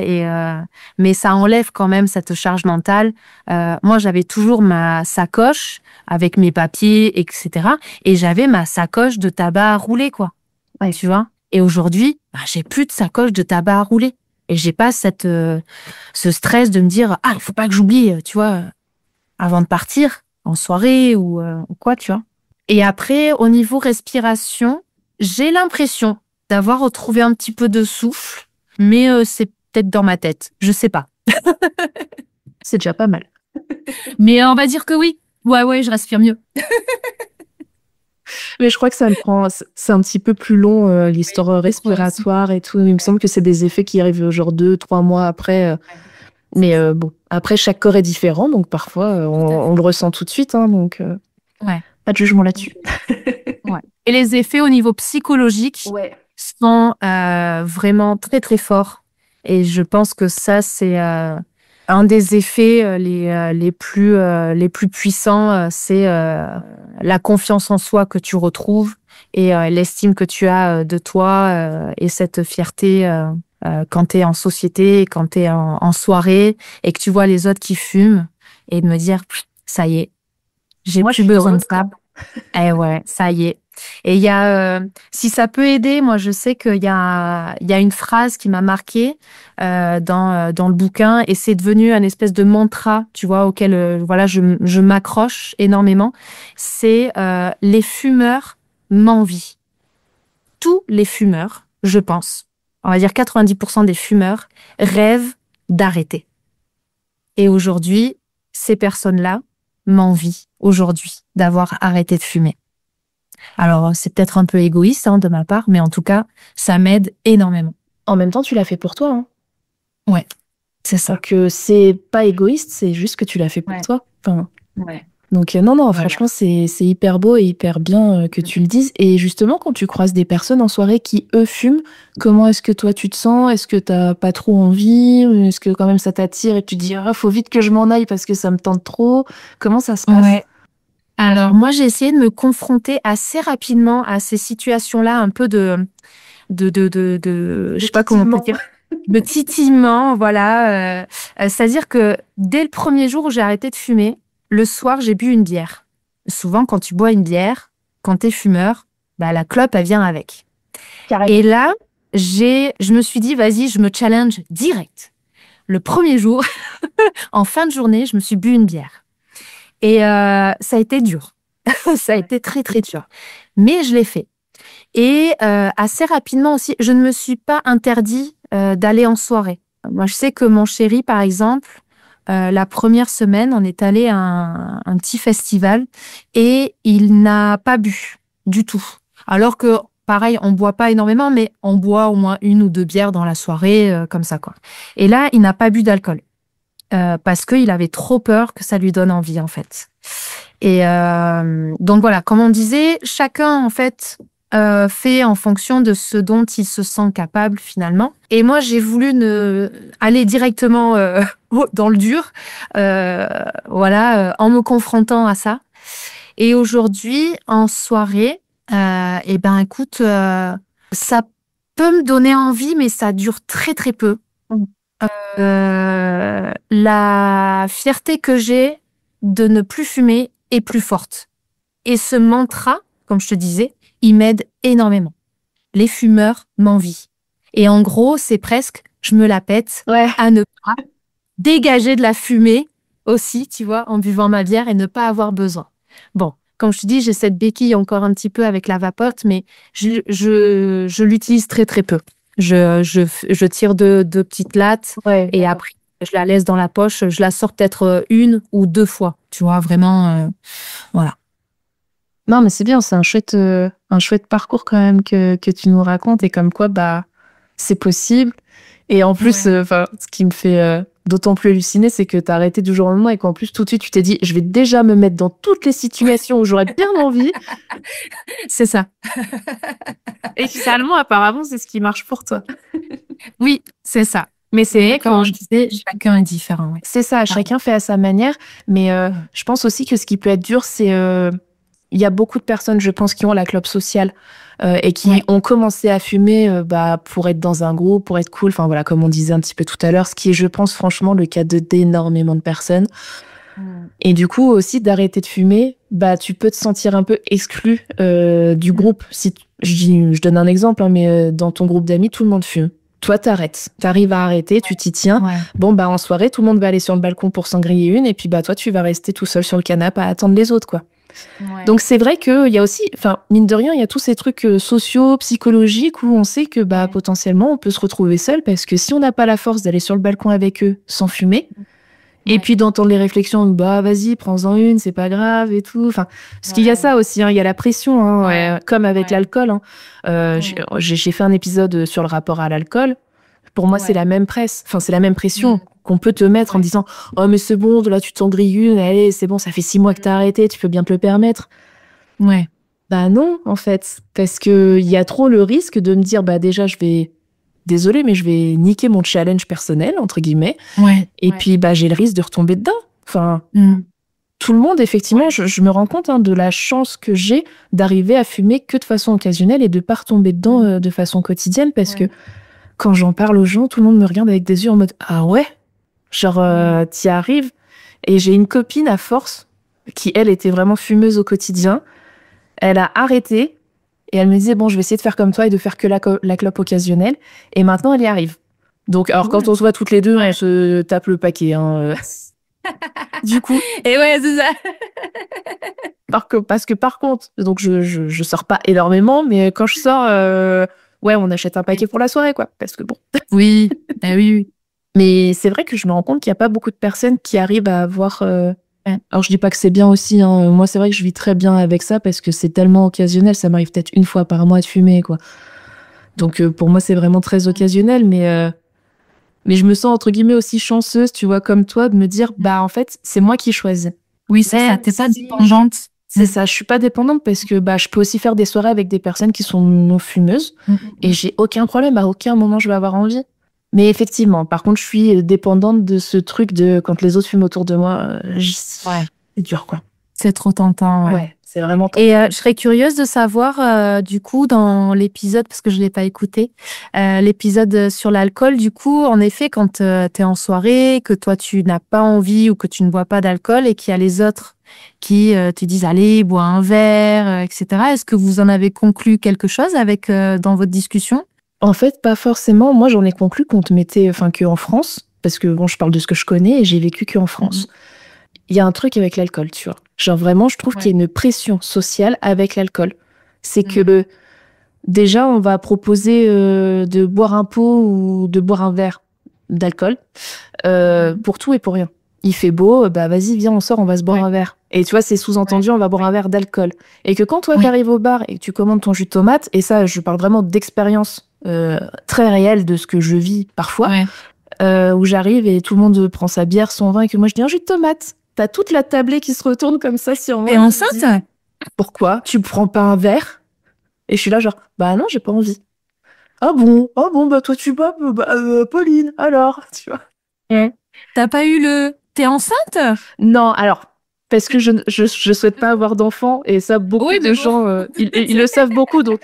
Mais ça enlève quand même cette charge mentale. Moi, j'avais toujours ma sacoche avec mes papiers, etc. Et j'avais ma sacoche de tabac à rouler, quoi. Ouais. Tu vois. Et aujourd'hui, j'ai plus de sacoche de tabac à rouler. Et j'ai pas ce stress de me dire, il faut pas que j'oublie, tu vois, avant de partir en soirée ou quoi, tu vois. Et après, au niveau respiration, j'ai l'impression d'avoir retrouvé un petit peu de souffle, mais c'est peut-être dans ma tête. Je sais pas. C'est déjà pas mal. Mais on va dire que oui. Ouais, je respire mieux. Mais je crois que ça me prend, c'est un petit peu plus long, l'histoire respiratoire et tout. Il me semble que c'est des effets qui arrivent genre 2, 3 mois après. Mais bon, après, chaque corps est différent, donc parfois, on le ressent tout de suite. Hein, donc, Ouais. pas de jugement là-dessus. Ouais. Et les effets au niveau psychologique sont vraiment très, très forts. Et je pense que ça, c'est un des effets les plus puissants, c'est la confiance en soi que tu retrouves et l'estime que tu as de toi et cette fierté quand tu es en société, quand tu es en soirée et que tu vois les autres qui fument et de me dire, ça y est, j'ai plus besoin de ça. Eh ouais, ça y est. Et il y a, si ça peut aider, moi je sais qu'il y a une phrase qui m'a marquée dans le bouquin et c'est devenu un espèce de mantra, tu vois, auquel voilà je m'accroche énormément. C'est les fumeurs m'envient. Tous les fumeurs, je pense, on va dire 90% des fumeurs rêvent d'arrêter. Et aujourd'hui, ces personnes-là m'envient aujourd'hui d'avoir arrêté de fumer. Alors, c'est peut-être un peu égoïste de ma part, mais en tout cas, ça m'aide énormément. En même temps, tu l'as fait pour toi. Hein. Ouais, c'est ça. Donc, c'est pas égoïste, c'est juste que tu l'as fait pour toi. Enfin, ouais. Donc, non, voilà. Franchement, c'est hyper beau et hyper bien que tu le dises. Et justement, quand tu croises des personnes en soirée qui, eux, fument, comment est-ce que toi, tu te sens? Est-ce que t'as pas trop envie? Est-ce que quand même ça t'attire et tu te dis, faut vite que je m'en aille parce que ça me tente trop? Comment ça se passe? Ouais. Alors, moi, j'ai essayé de me confronter assez rapidement à ces situations-là, un peu de je sais pas comment on peut dire, de titillement, voilà. C'est-à-dire que dès le premier jour où j'ai arrêté de fumer, le soir, j'ai bu une bière. Souvent, quand tu bois une bière, quand t'es fumeur, la clope, elle vient avec. Carrément. Et là, je me suis dit, vas-y, je me challenge direct. Le premier jour, en fin de journée, je me suis bu une bière. Et ça a été dur. Ça a été très, très dur. Mais je l'ai fait. Et assez rapidement aussi, je ne me suis pas interdit d'aller en soirée. Moi, je sais que mon chéri, par exemple, la première semaine, on est allé à un petit festival et il n'a pas bu du tout. Alors que, pareil, on boit pas énormément, mais on boit au moins 1 ou 2 bières dans la soirée, comme ça, quoi. Et là, il n'a pas bu d'alcool. Parce qu'il avait trop peur que ça lui donne envie, en fait. Et donc voilà, comme on disait, chacun, en fait, fait en fonction de ce dont il se sent capable, finalement. Et moi, j'ai voulu aller directement dans le dur, voilà, en me confrontant à ça. Et aujourd'hui, en soirée, écoute, ça peut me donner envie, mais ça dure très, très peu. La fierté que j'ai de ne plus fumer est plus forte. Et ce mantra, comme je te disais, il m'aide énormément. Les fumeurs m'envient. Et en gros, c'est presque, je me la pète à ne pas dégager de la fumée aussi, tu vois, en buvant ma bière et ne pas avoir besoin. Bon, comme je te dis, j'ai cette béquille encore un petit peu avec la vapote, mais je l'utilise très, très peu. Je tire deux petites lattes et après, je la laisse dans la poche. Je la sors peut-être 1 ou 2 fois. Tu vois, vraiment, voilà. Non, mais c'est bien, c'est un chouette parcours quand même que tu nous racontes et comme quoi, c'est possible. Et en plus, ce qui me fait d'autant plus halluciner, c'est que t'as arrêté du jour au lendemain et qu'en plus, tout de suite, tu t'es dit, je vais déjà me mettre dans toutes les situations où j'aurais bien envie. C'est ça. Et finalement, apparemment, c'est ce qui marche pour toi. Oui, c'est ça. Mais c'est vrai Comme que je disais, chacun est différent. Ouais. c'est ça, chacun fait à sa manière. Mais je pense aussi que ce qui peut être dur, c'est il y a beaucoup de personnes, je pense, qui ont la clope sociale et qui ont commencé à fumer pour être dans un groupe, pour être cool. Enfin voilà, comme on disait un petit peu tout à l'heure, ce qui est, je pense, franchement, le cas d'énormément de personnes. Et du coup, aussi, d'arrêter de fumer, tu peux te sentir un peu exclu du groupe. Si je donne un exemple, hein, mais dans ton groupe d'amis, tout le monde fume. Toi, t'arrêtes. T'arrives à arrêter, tu t'y tiens. Ouais. Bon, en soirée, tout le monde va aller sur le balcon pour s'en griller une, et puis toi, tu vas rester tout seul sur le canapé à attendre les autres, quoi. Ouais. Donc, c'est vrai qu'il y a aussi, enfin, mine de rien, il y a tous ces trucs sociaux, psychologiques, où on sait que potentiellement, on peut se retrouver seul, parce que si on n'a pas la force d'aller sur le balcon avec eux sans fumer, et puis d'entendre les réflexions, vas-y, prends-en une, c'est pas grave et tout. Enfin, parce qu'il y a ça aussi, hein, il y a la pression, hein, comme avec l'alcool. Hein. J'ai fait un épisode sur le rapport à l'alcool. Pour moi, c'est la même c'est la même pression qu'on peut te mettre en disant « Oh, mais c'est bon, là, tu t'en grilles une, allez, c'est bon, ça fait 6 mois que t'as arrêté, tu peux bien te le permettre. » Ouais. Non, en fait, parce qu'il y a trop le risque de me dire « déjà, désolée, mais je vais niquer mon challenge personnel, entre guillemets. » Et puis, j'ai le risque de retomber dedans. Enfin, tout le monde, effectivement, je me rends compte de la chance que j'ai d'arriver à fumer que de façon occasionnelle et de pas retomber dedans de façon quotidienne, parce que quand j'en parle aux gens, tout le monde me regarde avec des yeux en mode « Ah ouais ?» Genre, t'y arrives. Et j'ai une copine à force qui, elle, était vraiment fumeuse au quotidien. Elle a arrêté et elle me disait « Bon, je vais essayer de faire comme toi et de faire que la clope occasionnelle. » Et maintenant, elle y arrive. Donc, alors, quand on se voit toutes les deux, on se tape le paquet. Hein. Du coup. Et ouais, c'est ça. Parce que par contre, donc je sors pas énormément, mais quand je sors, on achète un paquet pour la soirée, quoi. Parce que bon. Oui, oui. Mais c'est vrai que je me rends compte qu'il n'y a pas beaucoup de personnes qui arrivent à avoir. Alors, je dis pas que c'est bien aussi. Hein. Moi, c'est vrai que je vis très bien avec ça parce que c'est tellement occasionnel. Ça m'arrive peut-être une fois par mois de fumer, quoi. Donc, pour moi, c'est vraiment très occasionnel, mais je me sens, entre guillemets, aussi chanceuse, tu vois, comme toi, de me dire, en fait, c'est moi qui choisis. Oui, c'est ça, t'es pas dépendante. C'est ça, je suis pas dépendante parce que je peux aussi faire des soirées avec des personnes qui sont non fumeuses et j'ai aucun problème, à aucun moment je vais avoir envie. Mais effectivement, par contre, je suis dépendante de ce truc de quand les autres fument autour de moi, c'est dur, quoi. C'est trop tentant. Ouais, c'est vraiment tentant. Et je serais curieuse de savoir, du coup, dans l'épisode, parce que je l'ai pas écouté, l'épisode sur l'alcool, du coup, en effet, quand t'es en soirée, que toi, tu n'as pas envie ou que tu ne bois pas d'alcool et qu'il y a les autres qui te disent « Allez, bois un verre », etc. Est-ce que vous en avez conclu quelque chose avec dans votre discussion ? En fait, pas forcément. Moi, j'en ai conclu qu'on te mettait, qu'en France, parce que bon, je parle de ce que je connais et j'ai vécu qu'en France. Il y a un truc avec l'alcool, tu vois. Genre vraiment, je trouve qu'il y a une pression sociale avec l'alcool. C'est que déjà, on va proposer de boire un pot ou de boire un verre d'alcool pour tout et pour rien. Il fait beau, vas-y, viens, on sort, on va se boire un verre. Et tu vois, c'est sous-entendu, on va boire un verre d'alcool. Et que quand toi, t'arrives au bar et que tu commandes ton jus de tomate, et ça, je parle vraiment d'expérience très réelle de ce que je vis parfois, où j'arrive et tout le monde prend sa bière, son vin, et que moi, je dis un jus de tomate. T'as toute la tablée qui se retourne comme ça sur moi. Et enceinte ? Pourquoi tu prends pas un verre ? Et je suis là genre, non, j'ai pas envie. Ah bon, toi tu bois, Pauline, alors, tu vois. T'as pas eu le... T'es enceinte ? Non, alors, parce que je souhaite pas avoir d'enfant, et ça, beaucoup de gens, ils le savent beaucoup, donc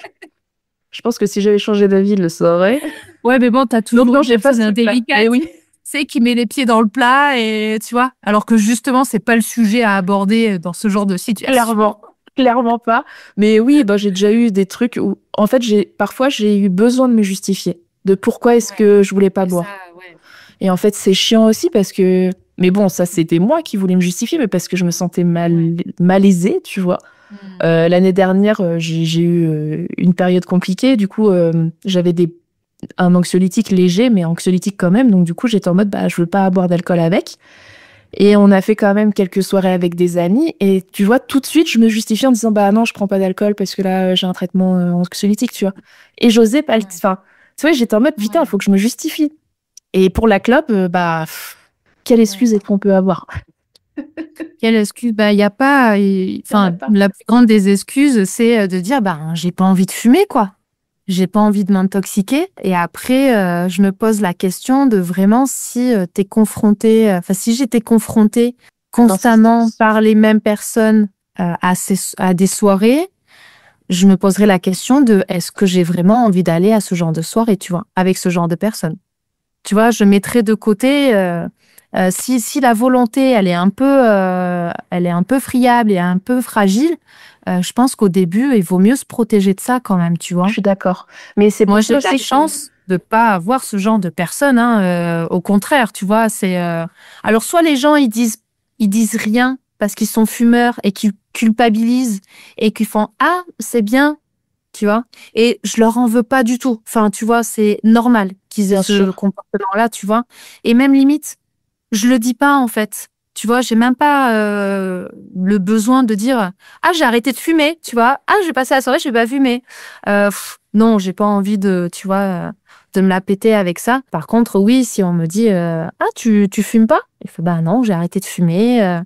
je pense que si j'avais changé d'avis, ils le sauraient. Ouais, mais bon, t'as toujours non, j'ai pas un délicat. Oui. C'est qui met les pieds dans le plat et tu vois, alors que justement, c'est pas le sujet à aborder dans ce genre de situation. Clairement pas. Mais oui, j'ai déjà eu des trucs où, en fait, parfois, j'ai eu besoin de me justifier de pourquoi est-ce que je voulais pas boire. Et en fait, c'est chiant aussi parce que, mais bon, ça, c'était moi qui voulais me justifier, mais parce que je me sentais malaisée, tu vois. L'année dernière, j'ai eu une période compliquée. Du coup, j'avais un anxiolytique léger, mais anxiolytique quand même. Donc, du coup, j'étais en mode, je veux pas boire d'alcool avec. Et on a fait quand même quelques soirées avec des amis. Et tu vois, tout de suite, je me justifie en disant, non, je prends pas d'alcool parce que là, j'ai un traitement anxiolytique, tu vois. Et j'osais pas enfin, tu vois, j'étais en mode, putain, il faut que je me justifie. Et pour la clope, quelle excuse est-ce qu'on peut avoir? Quelle excuse? Il y a pas, enfin, la plus grande des excuses, c'est de dire, j'ai pas envie de fumer, quoi. j'ai pas envie de m'intoxiquer. Et après, je me pose la question de vraiment si t'es confronté, enfin si j'étais confrontée constamment par les mêmes personnes à des soirées, je me poserais la question de est-ce que j'ai vraiment envie d'aller à ce genre de soirée, tu vois, avec ce genre de personnes. Tu vois, je mettrais de côté si la volonté elle est un peu friable et un peu fragile. Je pense qu'au début, il vaut mieux se protéger de ça quand même, tu vois. Je suis d'accord. Mais c'est Moi, pour j'ai ça la aussi chance de pas avoir ce genre de personnes. Hein, au contraire, tu vois, c'est. Alors, soit les gens ils disent rien parce qu'ils sont fumeurs et qu'ils culpabilisent et qu'ils font ah c'est bien, tu vois. Et je leur en veux pas du tout. Enfin, tu vois, c'est normal qu'ils aient bien ce sûr. comportement-là, tu vois. Et même limite, je le dis pas en fait. Tu vois, j'ai même pas le besoin de dire ah j'ai arrêté de fumer, tu vois. Ah j'ai passé la soirée, je vais pas fumer. Non, j'ai pas envie de, tu vois, de me la péter avec ça. Par contre, oui, si on me dit ah tu fumes pas, il fait bah non, j'ai arrêté de fumer.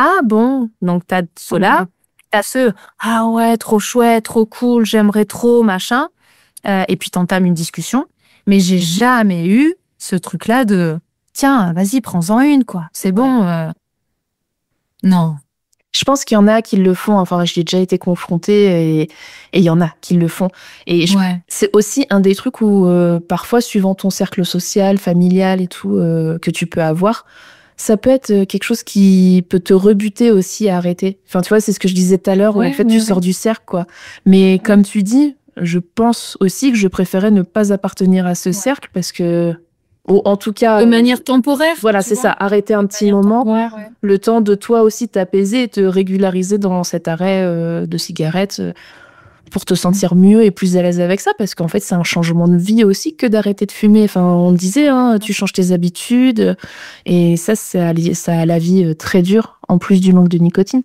Ah bon, donc t'as cela, t'as ce ah ouais trop chouette, trop cool, j'aimerais trop machin. Et puis t'entames une discussion. Mais j'ai jamais eu ce truc-là de tiens, vas-y, prends-en une, quoi. C'est bon. Non. Je pense qu'il y en a qui le font. Enfin, j'y ai déjà été confrontée et il y en a qui le font. Et Ouais. c'est aussi un des trucs où, parfois, suivant ton cercle social, familial et tout, que tu peux avoir, ça peut être quelque chose qui peut te rebuter aussi à arrêter. Enfin, tu vois, c'est ce que je disais tout à l'heure, où en fait, tu sors du cercle, quoi. Mais comme tu dis, je pense aussi que je préférais ne pas appartenir à ce cercle parce que, ou en tout cas, De manière temporaire. voilà, c'est ça, arrêter un petit moment, Ouais. le temps de toi aussi t'apaiser et te régulariser dans cet arrêt de cigarette pour te sentir mieux et plus à l'aise avec ça, parce qu'en fait, c'est un changement de vie aussi que d'arrêter de fumer. Enfin, on disait, hein, tu changes tes habitudes, et ça a la vie très dure, en plus du manque de nicotine.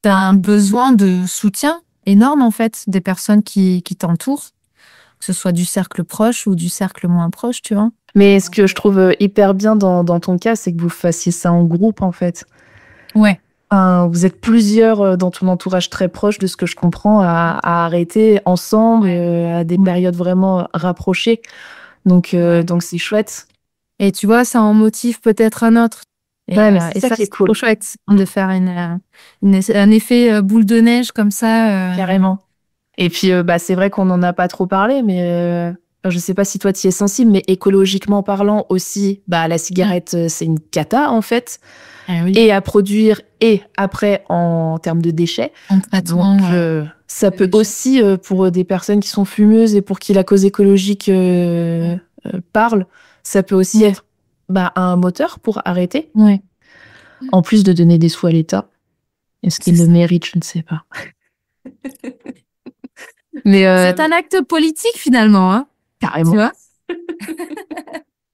T'as un besoin de soutien énorme, en fait, des personnes qui t'entourent, que ce soit du cercle proche ou du cercle moins proche, tu vois. Mais ce que je trouve hyper bien dans ton cas, c'est que vous fassiez ça en groupe, en fait. Ouais. Vous êtes plusieurs dans ton entourage très proche, de ce que je comprends, à arrêter ensemble à des périodes vraiment rapprochées. Donc c'est chouette. Et tu vois, ça en motive peut-être un autre. Et, Ouais, mais et c'est ça ça, qui est c'est cool. trop chouette de faire un effet boule de neige comme ça. Carrément. Et puis, c'est vrai qu'on n'en a pas trop parlé, mais je sais pas si toi tu y es sensible, mais écologiquement parlant aussi, la cigarette, c'est une cata, en fait. Oui. Et à produire, et après, en termes de déchets. En traitement. Donc, ça peut aussi, pour des personnes qui sont fumeuses et pour qui la cause écologique parle, ça peut aussi être un moteur pour arrêter. Ouais. En plus de donner des sous à l'État. Est-ce qu'il le mérite? Je ne sais pas. Mais C'est un acte politique finalement, hein. carrément. Tu vois?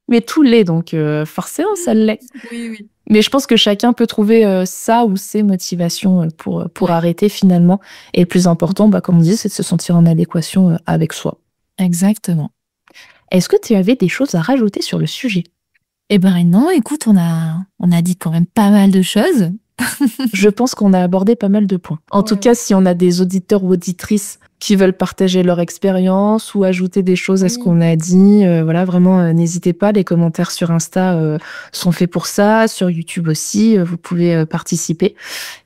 Mais tout l'est, donc forcément, ça l'est. Oui. Mais je pense que chacun peut trouver ça ou ses motivations pour arrêter finalement. Et le plus important, comme on dit, c'est de se sentir en adéquation avec soi. Exactement. Est-ce que tu avais des choses à rajouter sur le sujet? Eh ben non, écoute, on a dit quand même pas mal de choses. Je pense qu'on a abordé pas mal de points. En tout cas, si on a des auditeurs ou auditrices qui veulent partager leur expérience ou ajouter des choses à ce qu'on a dit, voilà, vraiment, n'hésitez pas. Les commentaires sur Insta sont faits pour ça, sur YouTube aussi. Vous pouvez participer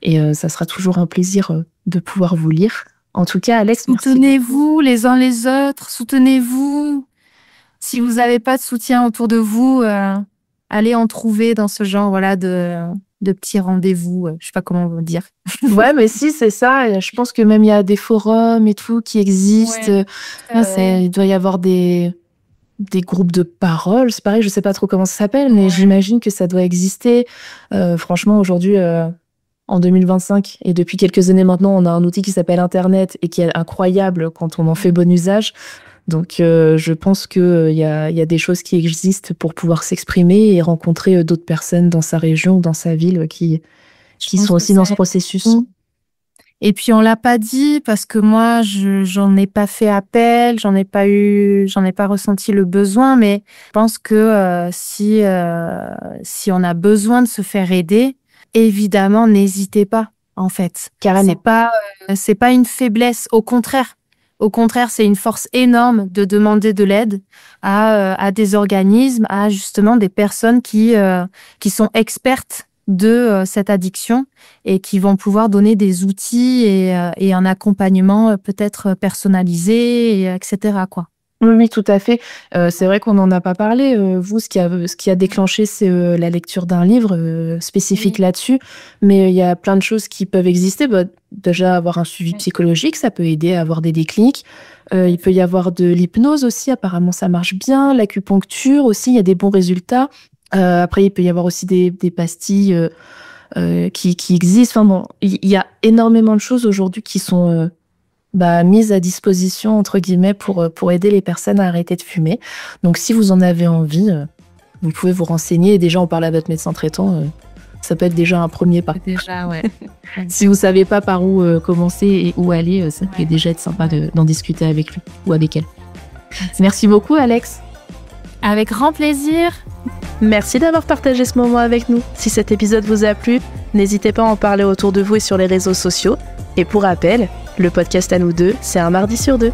et ça sera toujours un plaisir de pouvoir vous lire. En tout cas, Alex, soutenez-vous les uns les autres, soutenez-vous. Si vous n'avez pas de soutien autour de vous, allez en trouver dans ce genre de petits rendez-vous. Je sais pas comment vous dire. Ouais, mais si, c'est ça. Et je pense que même il y a des forums et tout qui existent. Il doit y avoir des groupes de parole. C'est pareil, je sais pas trop comment ça s'appelle, mais j'imagine que ça doit exister. Franchement, aujourd'hui, en 2025, et depuis quelques années maintenant, on a un outil qui s'appelle Internet et qui est incroyable quand on en fait bon usage. Donc, je pense qu'il y a des choses qui existent pour pouvoir s'exprimer et rencontrer d'autres personnes dans sa région ou dans sa ville qui sont aussi dans ce processus. Et puis, on l'a pas dit parce que moi, j'en ai pas fait appel, j'en ai pas ressenti le besoin, mais je pense que si on a besoin de se faire aider, évidemment, n'hésitez pas, en fait. Carrément. C'est pas une faiblesse, au contraire. Au contraire, c'est une force énorme de demander de l'aide à des organismes, à justement des personnes qui sont expertes de cette addiction et qui vont pouvoir donner des outils et un accompagnement peut-être personnalisé, etc., quoi. Oui, tout à fait. C'est vrai qu'on n'en a pas parlé. Vous, ce qui a déclenché, c'est la lecture d'un livre spécifique là-dessus. Mais il y a plein de choses qui peuvent exister. Bah, déjà, avoir un suivi psychologique, ça peut aider à avoir des déclics. Il peut y avoir de l'hypnose aussi. Apparemment, ça marche bien. L'acupuncture aussi, il y a des bons résultats. Après, il peut y avoir aussi des pastilles qui existent. Enfin bon, il y a énormément de choses aujourd'hui qui sont mise à disposition, entre guillemets, pour aider les personnes à arrêter de fumer. Donc, si vous en avez envie, vous pouvez vous renseigner. Et déjà, en parler à votre médecin traitant, ça peut être déjà un premier pas. Déjà, ouais. Si vous savez pas par où commencer et où aller, ça peut déjà être sympa d'en discuter avec lui ou avec elle. Merci beaucoup, Alex. Avec grand plaisir. Merci d'avoir partagé ce moment avec nous. Si cet épisode vous a plu, n'hésitez pas à en parler autour de vous et sur les réseaux sociaux. Et pour rappel, le podcast à nous deux, c'est un mardi sur 2.